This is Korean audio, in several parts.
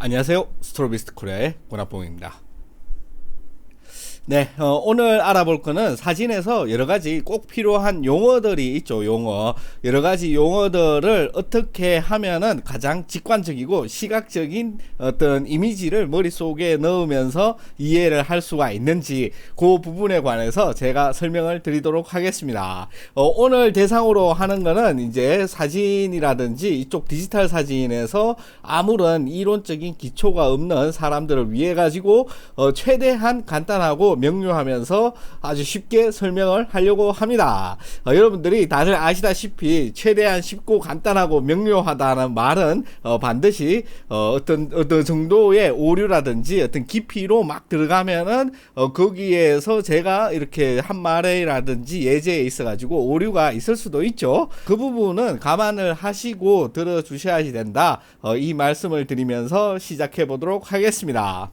안녕하세요. 스토리비스트 코리아의 권합봉입니다. 네, 오늘 알아볼 거는 사진에서 여러가지 꼭 필요한 용어들이 있죠. 여러가지 용어들을 어떻게 하면은 가장 직관적이고 시각적인 어떤 이미지를 머릿속에 넣으면서 이해를 할 수가 있는지 그 부분에 관해서 제가 설명을 드리도록 하겠습니다. 오늘 대상으로 하는 거는 이제 사진이라든지 이쪽 디지털 사진에서 아무런 이론적인 기초가 없는 사람들을 위해 가지고 최대한 간단하고 명료하면서 아주 쉽게 설명을 하려고 합니다. 여러분들이 다들 아시다시피 최대한 쉽고 간단하고 명료하다는 말은 반드시 어떤 정도의 오류라든지 어떤 깊이로 막 들어가면은 거기에서 제가 이렇게 한 말이라든지 예제에 있어 가지고 오류가 있을 수도 있죠. 그 부분은 감안을 하시고 들어주셔야 된다. 이 말씀을 드리면서 시작해 보도록 하겠습니다.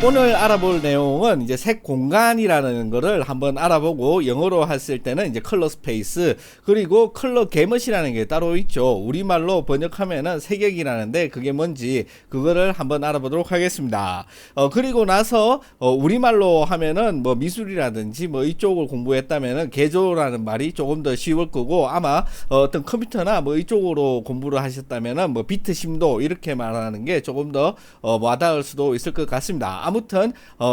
오늘 알아볼 내용은 이제 색 공간이라는 거를 한번 알아보고, 영어로 했을 때는 이제 컬러 스페이스, 그리고 컬러 게뭇이라는 게 따로 있죠. 우리말로 번역하면은 색역이라는데 그게 뭔지 그거를 한번 알아보도록 하겠습니다. 그리고 나서 우리말로 하면은 뭐 미술이라든지 뭐 이쪽을 공부했다면은 개조라는 말이 조금 더 쉬울 거고, 아마 어떤 컴퓨터나 뭐 이쪽으로 공부를 하셨다면은 뭐 비트 심도 이렇게 말하는 게 조금 더 와닿을 수도 있을 것 같습니다. 아무튼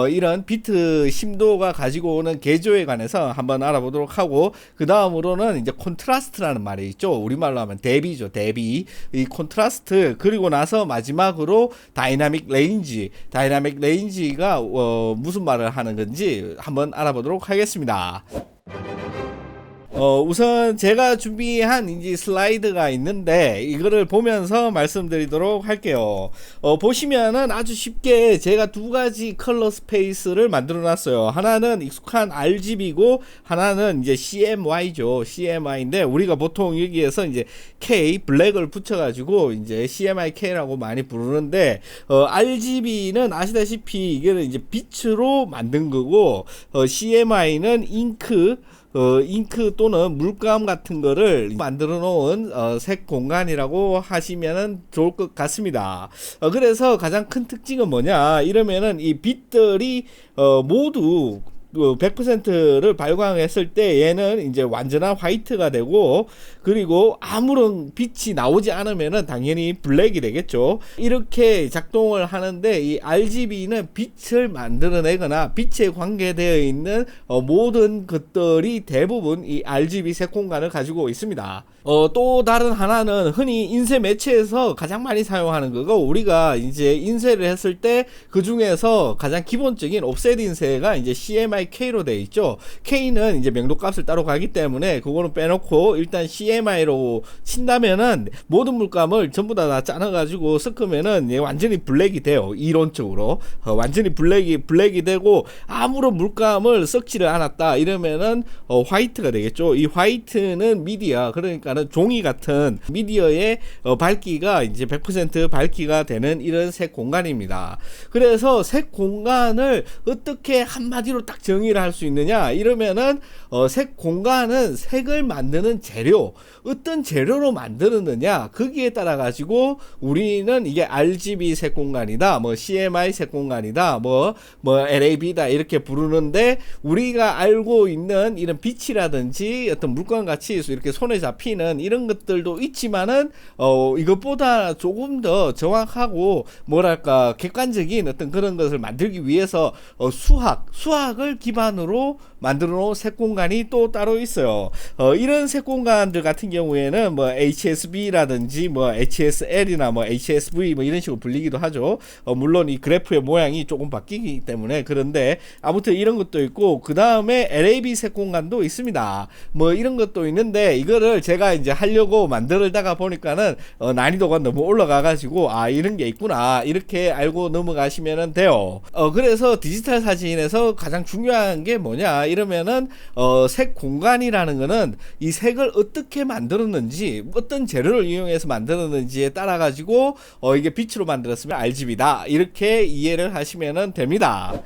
이런 비트 심도가 가지고 오는 개조에 관해서 한번 알아보도록 하고, 그 다음으로는 이제 콘트라스트라는 말이 있죠. 우리말로 하면 대비죠. 대비. 이 콘트라스트, 그리고 나서 마지막으로 다이나믹 레인지가 무슨 말을 하는 건지 한번 알아보도록 하겠습니다. 우선 제가 준비한 이제 슬라이드가 있는데 이거를 보면서 말씀드리도록 할게요. 보시면은 아주 쉽게 제가 두 가지 컬러 스페이스를 만들어 놨어요. 하나는 익숙한 RGB고 하나는 이제 CMY죠. CMY인데 우리가 보통 여기에서 이제 K 블랙을 붙여 가지고 이제 CMYK라고 많이 부르는데, RGB는 아시다시피 이게 이제 빛으로 만든 거고, CMY는 잉크 또는 물감 같은 거를 만들어 놓은 색 공간이라고 하시면 좋을 것 같습니다. 그래서 가장 큰 특징은 뭐냐 이러면은 이 빛들이 모두 100%를 발광했을 때 얘는 이제 완전한 화이트가 되고, 그리고 아무런 빛이 나오지 않으면은 당연히 블랙이 되겠죠. 이렇게 작동을 하는데 이 RGB는 빛을 만들어내거나 빛에 관계되어 있는 모든 것들이 대부분 이 RGB 색 공간을 가지고 있습니다. 또 다른 하나는 흔히 인쇄 매체에서 가장 많이 사용하는 거고, 우리가 이제 인쇄를 했을 때 그 중에서 가장 기본적인 옵셋 인쇄가 이제 CMYK로 되어 있죠. K는 이제 명도값을 따로 가기 때문에 그거는 빼놓고 일단 CMY로 친다면은 모든 물감을 전부 다 짜놔가지고 섞으면은 완전히 블랙이 돼요. 이론적으로 완전히 블랙이 되고, 아무런 물감을 섞지를 않았다 이러면은 화이트가 되겠죠. 이 화이트는 미디어, 그러니까는 종이 같은 미디어의 밝기가 이제 100% 밝기가 되는 이런 색 공간입니다. 그래서 색 공간을 어떻게 한마디로 딱 정의를 할 수 있느냐 이러면은 색 공간은 색을 만드는 재료, 어떤 재료로 만드느냐 거기에 따라 가지고 우리는 이게 RGB 색 공간이다, 뭐 CMY 색 공간이다, 뭐 LAB다 이렇게 부르는데, 우리가 알고 있는 이런 빛이라든지 어떤 물감 같이 이렇게 손에 잡히는 이런 것들도 있지만은 이것보다 조금 더 정확하고 뭐랄까 객관적인 어떤 그런 것을 만들기 위해서 수학을 기반으로 만들어 놓은 색 공간이 또 따로 있어요. 이런 색 공간들 같은 경우에는 뭐 HSB라든지 뭐 HSL이나 뭐 HSV 뭐 이런 식으로 불리기도 하죠. 물론 이 그래프의 모양이 조금 바뀌기 때문에 그런데, 아무튼 이런 것도 있고, 그 다음에 LAB 색 공간도 있습니다. 뭐 이런 것도 있는데, 이거를 제가 제가 이제 하려고 만들다가 보니까는 난이도가 너무 올라가가지고 이런 게 있구나 이렇게 알고 넘어가시면 돼요. 그래서 디지털 사진에서 가장 중요한 게 뭐냐 이러면은 색 공간이라는 거는 이 색을 어떻게 만들었는지 어떤 재료를 이용해서 만들었는지에 따라 가지고 이게 빛으로 만들었으면 RGB다 이렇게 이해를 하시면 됩니다.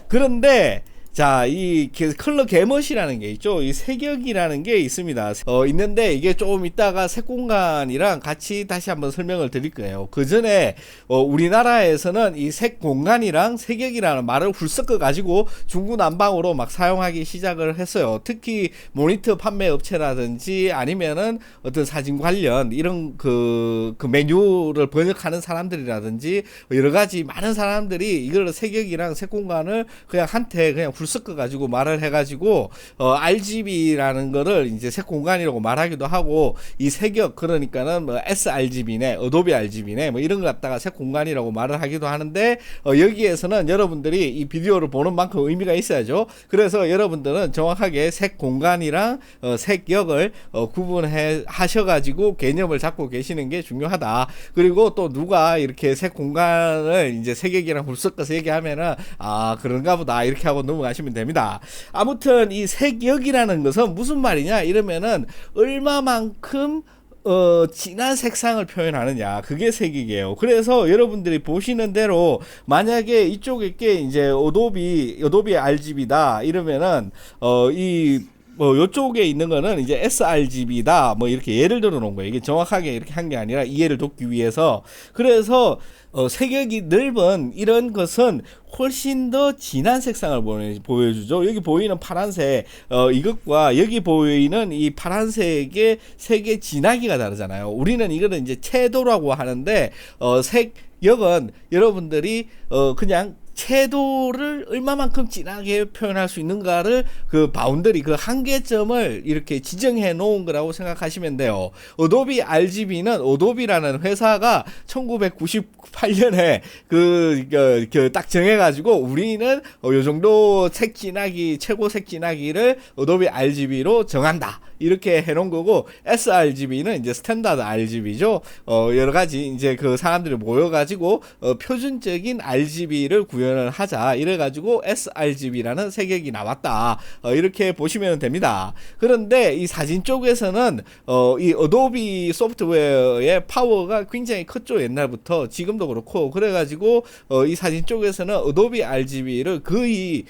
그런데 자, 이 컬러 게머시라는 게 있죠. 이 색역이라는 게 있습니다. 있는데 이게 조금 이따가 색 공간이랑 같이 다시 한번 설명을 드릴 거예요. 그 전에 우리나라에서는 이 색 공간이랑 색역이라는 말을 훌섞어 가지고 중구난방으로 막 사용하기 시작을 했어요. 특히 모니터 판매 업체라든지 아니면은 어떤 사진 관련 이런 그 메뉴를 번역하는 사람들이라든지 여러 가지 많은 사람들이 이걸 색역이랑 색 공간을 그냥 한테 그냥 섞어 가지고 말을 해 가지고 RGB라는 거를 이제 색 공간이라고 말하기도 하고 이 색역 그러니까는 뭐 sRGB네 어도비 RGB네 뭐 이런 거 갖다가 색 공간이라고 말을 하기도 하는데 여기에서는 여러분들이 이 비디오를 보는 만큼 의미가 있어야죠. 그래서 여러분들은 정확하게 색 공간이랑 색역을 구분해 하셔 가지고 개념을 잡고 계시는 게 중요하다. 그리고 또 누가 이렇게 색 공간을 이제 색역이랑 훌섞어서 얘기하면은 그런가 보다 이렇게 하고 넘어가시면 됩니다. 아무튼 이 색역이라는 것은 무슨 말이냐 이러면은 얼마만큼 진한 색상을 표현하느냐 그게 색이에요. 그래서 여러분들이 보시는 대로 만약에 이쪽에 게 이제 어도비 RGB다 이러면은 요쪽에 있는 거는 이제 sRGB다 뭐 이렇게 예를 들어 놓은 거예요. 이게 정확하게 이렇게 한 게 아니라 이해를 돕기 위해서. 그래서 색역이 넓은 이런 것은 훨씬 더 진한 색상을 보여주죠. 여기 보이는 파란색 이것과 여기 보이는 이 파란색의 색의 진하기가 다르잖아요. 우리는 이거는 이제 채도라고 하는데 색역은 여러분들이 그냥 채도를 얼마만큼 진하게 표현할 수 있는가를 그 바운더리 그 한계점을 이렇게 지정해 놓은 거라고 생각하시면 돼요. 어도비 RGB는 어도비라는 회사가 1998년에 딱 정해가지고 우리는 요 정도 색 진하기 최고 색 진하기를 어도비 RGB로 정한다. 이렇게 해놓은 거고 sRGB는 이제 스탠다드 RGB죠. 여러 가지 이제 그 사람들이 모여가지고 표준적인 RGB를 구현을 하자. 이래가지고 sRGB라는 색역이 나왔다. 이렇게 보시면 됩니다. 그런데 이 사진 쪽에서는 이 어도비 소프트웨어의 파워가 굉장히 컸죠. 옛날부터 지금도 그렇고 그래가지고 이 사진 쪽에서는 어도비 RGB를 거의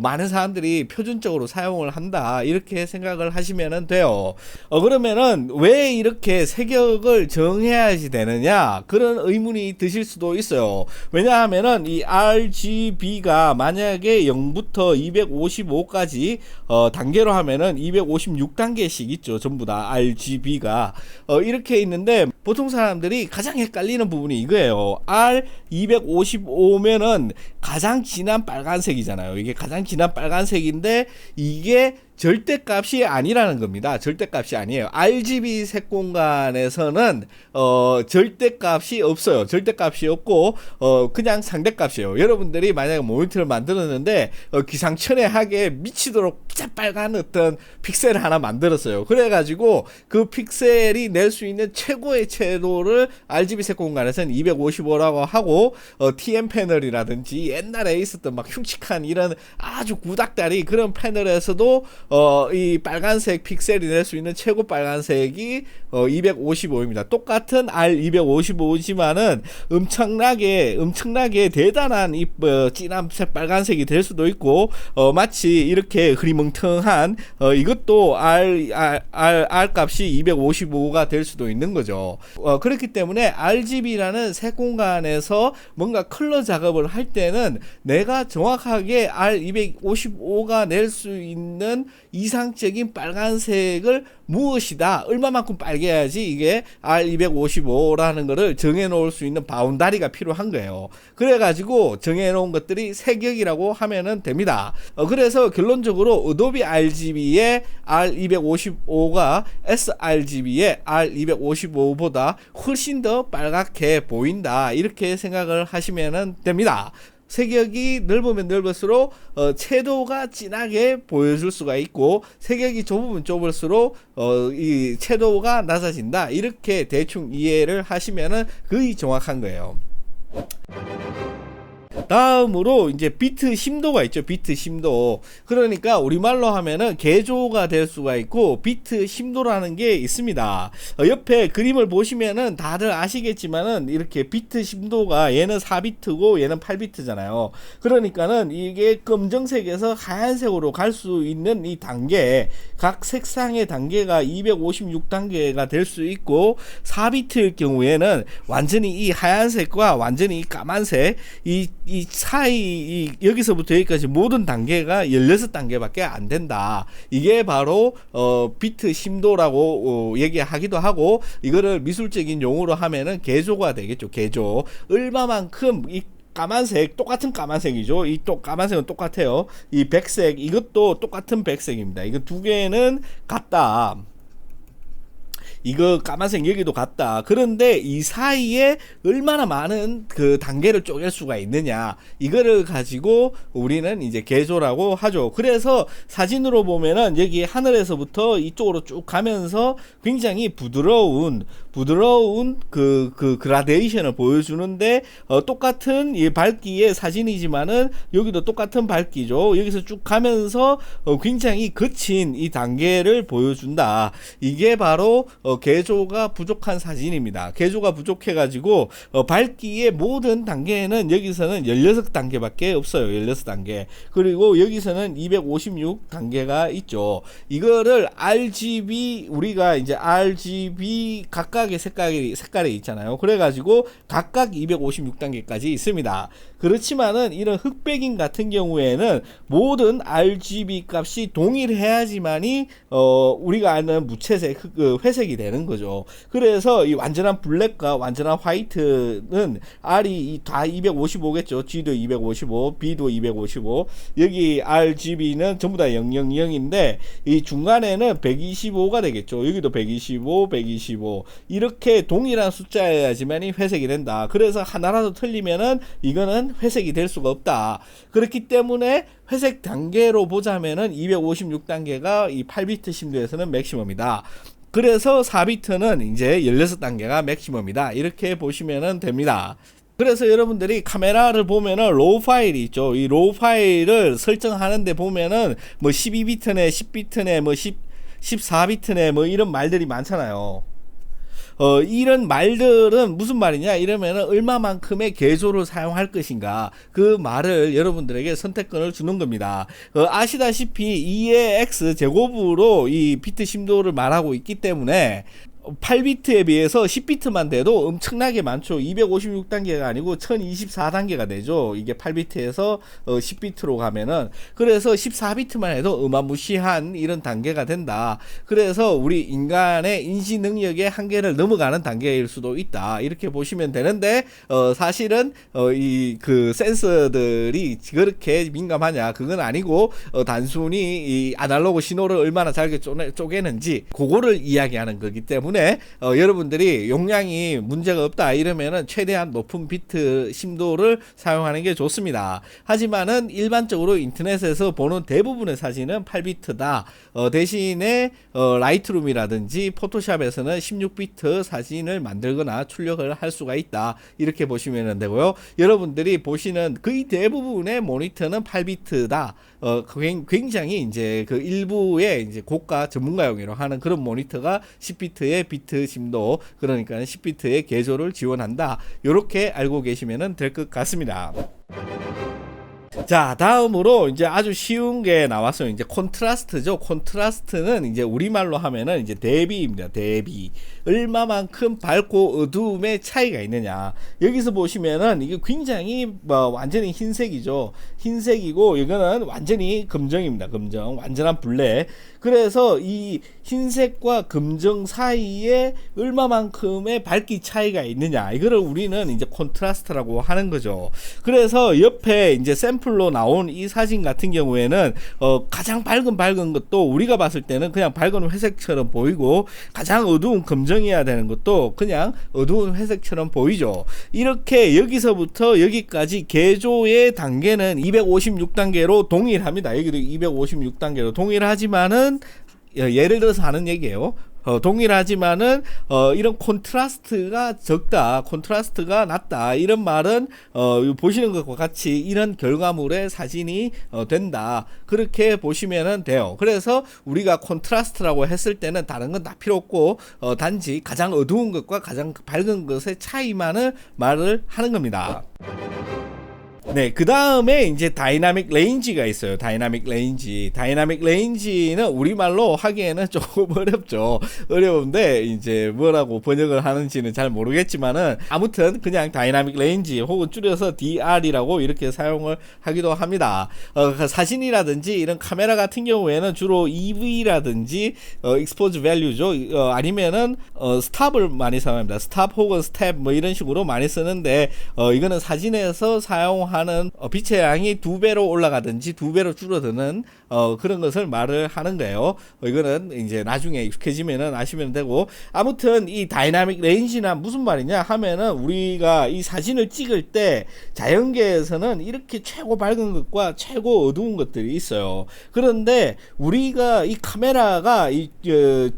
많은 사람들이 표준적으로 사용을 한다. 이렇게 생각을 하시면 돼요. 그러면은 왜 이렇게 색역을 정해야지 되느냐 그런 의문이 드실 수도 있어요. 왜냐하면은 이 RGB가 만약에 0부터 255까지 단계로 하면은 256단계씩 있죠. 전부 다 RGB가 이렇게 있는데 보통 사람들이 가장 헷갈리는 부분이 이거예요. R255면은 가장 진한 빨간색이잖아요. 이게 가장 진한 빨간색인데 이게 절대값이 아니라는 겁니다. 절대값이 아니에요. RGB 색 공간에서는 절대값이 없어요. 절대값이 없고 그냥 상대값이에요. 여러분들이 만약에 모니터를 만들었는데 기상천외하게 미치도록 빨간 어떤 픽셀을 하나 만들었어요. 그래가지고 그 픽셀이 낼 수 있는 최고의 채도를 RGB 색 공간에서는 255라고 하고 TM 패널이라든지 옛날에 있었던 막 흉측한 이런 아주 구닥다리 그런 패널에서도 이 빨간색 픽셀이 낼 수 있는 최고 빨간색이 255입니다. 똑같은 R255지만은 엄청나게 대단한 이 진한색 빨간색이 될 수도 있고 마치 이렇게 흐리멍텅한 이것도 R 값이 255가 될 수도 있는 거죠. 그렇기 때문에 RGB라는 색 공간에서 뭔가 컬러 작업을 할 때는 내가 정확하게 R255가 낼 수 있는 이상적인 빨간색을 무엇이다 얼마만큼 빨개야지 이게 R255라는 거를 정해 놓을 수 있는 바운다리가 필요한 거예요. 그래 가지고 정해 놓은 것들이 색역이라고 하면은 됩니다. 그래서 결론적으로 어도비 RGB의 R255가 sRGB의 R255보다 훨씬 더 빨갛게 보인다 이렇게 생각을 하시면 됩니다. 색역이 넓으면 넓을수록 채도가 진하게 보여줄 수가 있고, 색역이 좁으면 좁을수록 이 채도가 낮아진다. 이렇게 대충 이해를 하시면은 거의 정확한 거예요. 다음으로 이제 비트 심도가 있죠. 비트 심도. 그러니까 우리말로 하면은 개조가 될 수가 있고 비트 심도라는 게 있습니다. 옆에 그림을 보시면은 다들 아시겠지만은 이렇게 비트 심도가 얘는 4비트고 얘는 8비트잖아요. 그러니까는 이게 검정색에서 하얀색으로 갈 수 있는 이 단계, 각 색상의 단계가 256단계가 될 수 있고, 4비트일 경우에는 완전히 이 하얀색과 완전히 이 까만색, 이 사이 여기서부터 여기까지 모든 단계가 16단계밖에 안 된다. 이게 바로 비트 심도라고 얘기하기도 하고, 이거를 미술적인 용어로 하면은 개조가 되겠죠. 개조. 얼마만큼 이 까만색, 똑같은 까만색이죠. 이 또 까만색은 똑같아요. 이 백색, 이것도 똑같은 백색입니다. 이거 두 개는 같다. 이거 까만색 여기도 같다. 그런데 이 사이에 얼마나 많은 그 단계를 쪼갤 수가 있느냐, 이거를 가지고 우리는 이제 개조라고 하죠. 그래서 사진으로 보면은 여기 하늘에서부터 이쪽으로 쭉 가면서 굉장히 부드러운 그 그라데이션을 보여주는데, 똑같은 이 밝기의 사진이지만은 여기도 똑같은 밝기죠. 여기서 쭉 가면서 굉장히 거친 이 단계를 보여준다. 이게 바로 개조가 부족한 사진입니다. 개조가 부족해 가지고 밝기의 모든 단계는 여기서는 16단계밖에 없어요. 16단계. 그리고 여기서는 256단계가 있죠. 이거를 RGB, 우리가 이제 RGB 각각의 색깔이 있잖아요. 그래 가지고 각각 256단계까지 있습니다. 그렇지만은 이런 흑백인 같은 경우에는 모든 RGB 값이 동일해야지만이 우리가 아는 무채색, 회색이 되는 거죠. 그래서 이 완전한 블랙과 완전한 화이트는 R이 다 255겠죠. G도 255, B도 255. 여기 RGB는 전부 다 000인데 이 중간에는 125가 되겠죠. 여기도 125, 125. 이렇게 동일한 숫자여야지만이 회색이 된다. 그래서 하나라도 틀리면은 이거는 회색이 될 수가 없다. 그렇기 때문에 회색 단계로 보자면은 256단계가 이 8비트 심도에서는 맥시멈이다. 그래서 4비트는 이제 16단계가 맥시멈이다. 이렇게 보시면 됩니다. 그래서 여러분들이 카메라를 보면은 로우 파일이 있죠. 이 로우 파일을 설정하는데 보면은 뭐 12비트네, 10비트네, 뭐 14비트네, 뭐 이런 말들이 많잖아요. 이런 말들은 무슨 말이냐 이러면은 얼마만큼의 개조를 사용할 것인가, 그 말을 여러분들에게 선택권을 주는 겁니다. 아시다시피 2의 x 제곱으로 이 비트 심도를 말하고 있기 때문에 8비트에 비해서 10비트만 돼도 엄청나게 많죠. 256단계가 아니고 1024단계가 되죠. 이게 8비트에서 10비트로 가면은. 그래서 14비트만 해도 어마무시한 이런 단계가 된다. 그래서 우리 인간의 인지 능력의 한계를 넘어가는 단계일 수도 있다. 이렇게 보시면 되는데, 사실은 이 그 센서들이 그렇게 민감하냐, 그건 아니고, 단순히 이 아날로그 신호를 얼마나 잘 쪼개는지 그거를 이야기하는 거기 때문에 여러분들이 용량이 문제가 없다 이러면은 최대한 높은 비트 심도를 사용하는 게 좋습니다. 하지만은 일반적으로 인터넷에서 보는 대부분의 사진은 8비트다. 대신에 라이트룸이라든지 포토샵에서는 16비트 사진을 만들거나 출력을 할 수가 있다. 이렇게 보시면 되고요. 여러분들이 보시는 거의 대부분의 모니터는 8비트다. 굉장히 이제 그 일부의 이제 고가 전문가용으로 하는 그런 모니터가 10비트의 비트 심도, 그러니까 10비트의 개조를 지원한다. 이렇게 알고 계시면 될 것 같습니다. 자, 다음으로 이제 아주 쉬운 게 나왔어요. 이제 콘트라스트죠. 콘트라스트는 이제 우리말로 하면은 이제 대비입니다. 대비. 얼마만큼 밝고 어두움의 차이가 있느냐. 여기서 보시면은 이게 굉장히 완전히 흰색이죠. 흰색이고 이거는 완전히 금정입니다. 금정. 완전한 블랙. 그래서 이 흰색과 금정 사이에 얼마만큼의 밝기 차이가 있느냐. 이거를 우리는 이제 콘트라스트라고 하는 거죠. 그래서 옆에 이제 샘플 샘플로 나온 이 사진 같은 경우에는 가장 밝은 것도 우리가 봤을 때는 그냥 밝은 회색처럼 보이고, 가장 어두운 검정이어야 되는 것도 그냥 어두운 회색처럼 보이죠. 이렇게 여기서부터 여기까지 개조의 단계는 256단계로 동일합니다. 여기도 256단계로 동일하지만은, 예를 들어서 하는 얘기예요. 동일하지만은 이런 콘트라스트가 적다, 콘트라스트가 낮다, 이런 말은 보시는 것과 같이 이런 결과물의 사진이 된다, 그렇게 보시면 돼요. 그래서 우리가 콘트라스트라고 했을 때는 다른 건 다 필요 없고 단지 가장 어두운 것과 가장 밝은 것의 차이만을 말을 하는 겁니다. 네, 그 다음에 이제 다이나믹 레인지가 있어요. 다이나믹 레인지는 우리말로 하기에는 조금 어렵죠. 어려운데 이제 뭐라고 번역을 하는지는 잘 모르겠지만은, 아무튼 그냥 다이나믹 레인지 혹은 줄여서 DR이라고 이렇게 사용을 하기도 합니다. 사진이라든지 이런 카메라 같은 경우에는 주로 EV라든지 익스포즈 밸류죠. 아니면은 스탑을 많이 사용합니다. 스탑 혹은 스텝 뭐 이런 식으로 많이 쓰는데, 이거는 사진에서 사용하는 빛의 양이 2배로 올라가든지 2배로 줄어드는 그런 것을 말을 하는 거예요. 이거는 이제 나중에 익숙해지면은 아시면 되고, 아무튼 이 다이나믹 레인지나 무슨 말이냐 하면은, 우리가 이 사진을 찍을 때 자연계에서는 이렇게 최고 밝은 것과 최고 어두운 것들이 있어요. 그런데 우리가 이 카메라가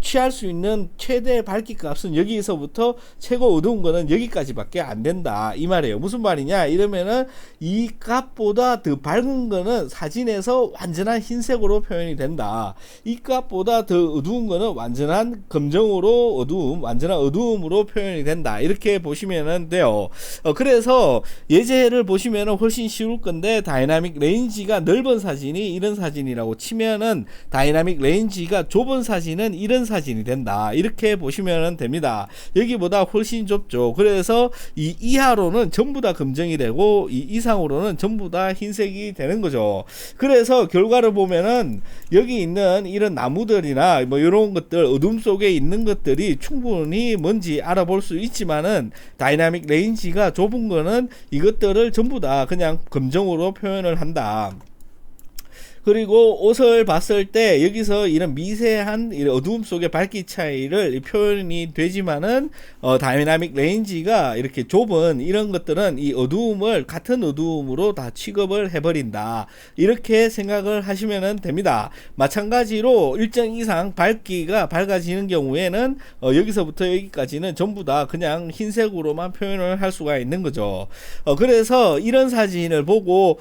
취할 수 있는 최대 밝기 값은 여기서부터 최고 어두운 거는 여기까지밖에 안 된다, 이 말이에요. 무슨 말이냐 이러면은, 이 값보다 더 밝은 거는 사진에서 완전한 흰색으로 표현이 된다. 이 값보다 더 어두운 거는 완전한 검정으로 완전한 어두움으로 표현이 된다. 이렇게 보시면 돼요. 그래서 예제를 보시면 훨씬 쉬울 건데, 다이나믹 레인지가 넓은 사진이 이런 사진이라고 치면은, 다이나믹 레인지가 좁은 사진은 이런 사진이 된다. 이렇게 보시면 됩니다. 여기보다 훨씬 좁죠. 그래서 이 이하로는 전부 다 검정이 되고, 이 이상으로는 전부 다 흰색이 되는 거죠. 그래서 결과를 보면은 여기 있는 이런 나무들이나 뭐 이런 것들, 어둠 속에 있는 것들이 충분히 뭔지 알아볼 수 있지만은, 다이나믹 레인지가 좁은 거는 이것들을 전부 다 그냥 검정으로 표현을 한다. 그리고 옷을 봤을 때 여기서 이런 미세한 이런 어두움 속의 밝기 차이를 표현이 되지만은, 다이나믹 레인지가 이렇게 좁은 이런 것들은 이 어두움을 같은 어두움으로 다 취급을 해버린다. 이렇게 생각을 하시면 됩니다. 마찬가지로 일정 이상 밝기가 밝아지는 경우에는 여기서부터 여기까지는 전부 다 그냥 흰색으로만 표현을 할 수가 있는 거죠. 그래서 이런 사진을 보고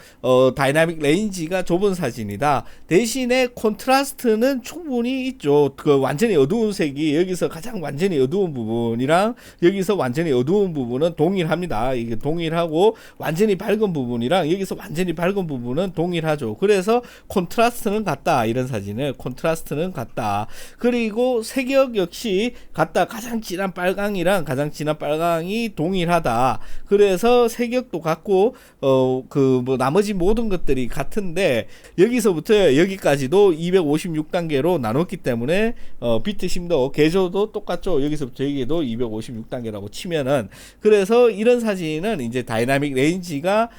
다이나믹 레인지가 좁은 사진이다, 대신에 콘트라스트는 충분히 있죠. 그 완전히 어두운 색이 여기서 가장 완전히 어두운 부분이랑 여기서 완전히 어두운 부분은 동일합니다. 이게 동일하고, 완전히 밝은 부분이랑 여기서 완전히 밝은 부분은 동일하죠. 그래서 콘트라스트는 같다. 이런 사진을 콘트라스트는 같다. 그리고 색역 역시 같다. 가장 진한 빨강이랑 가장 진한 빨강이 동일하다. 그래서 색역도 같고 뭐 나머지 모든 것들이 같은데, 여기서부터 여기까지도 256단계로 나눴기 때문에 비트 심도 개조도 똑같죠. 여기서부터 여기에도 256단계라고 치면은, 그래서 이런 사진은 이제 다이나믹 레인지가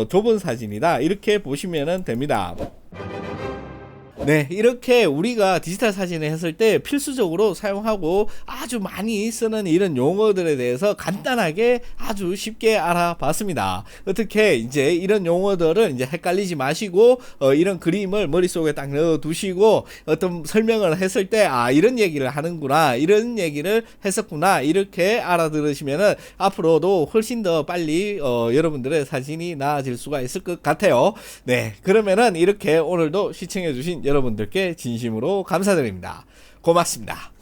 좁은 사진이다, 이렇게 보시면 됩니다. 네, 이렇게 우리가 디지털 사진을 했을 때 필수적으로 사용하고 아주 많이 쓰는 이런 용어들에 대해서 간단하게 아주 쉽게 알아봤습니다. 어떻게 이제 이런 용어들은 이제 헷갈리지 마시고 이런 그림을 머릿속에 딱 넣어 두시고, 어떤 설명을 했을 때 이런 얘기를 하는구나, 이런 얘기를 했었구나, 이렇게 알아들으시면은 앞으로도 훨씬 더 빨리 여러분들의 사진이 나아질 수가 있을 것 같아요. 네, 그러면은 이렇게 오늘도 시청해 주신 여러분들께 진심으로 감사드립니다. 고맙습니다.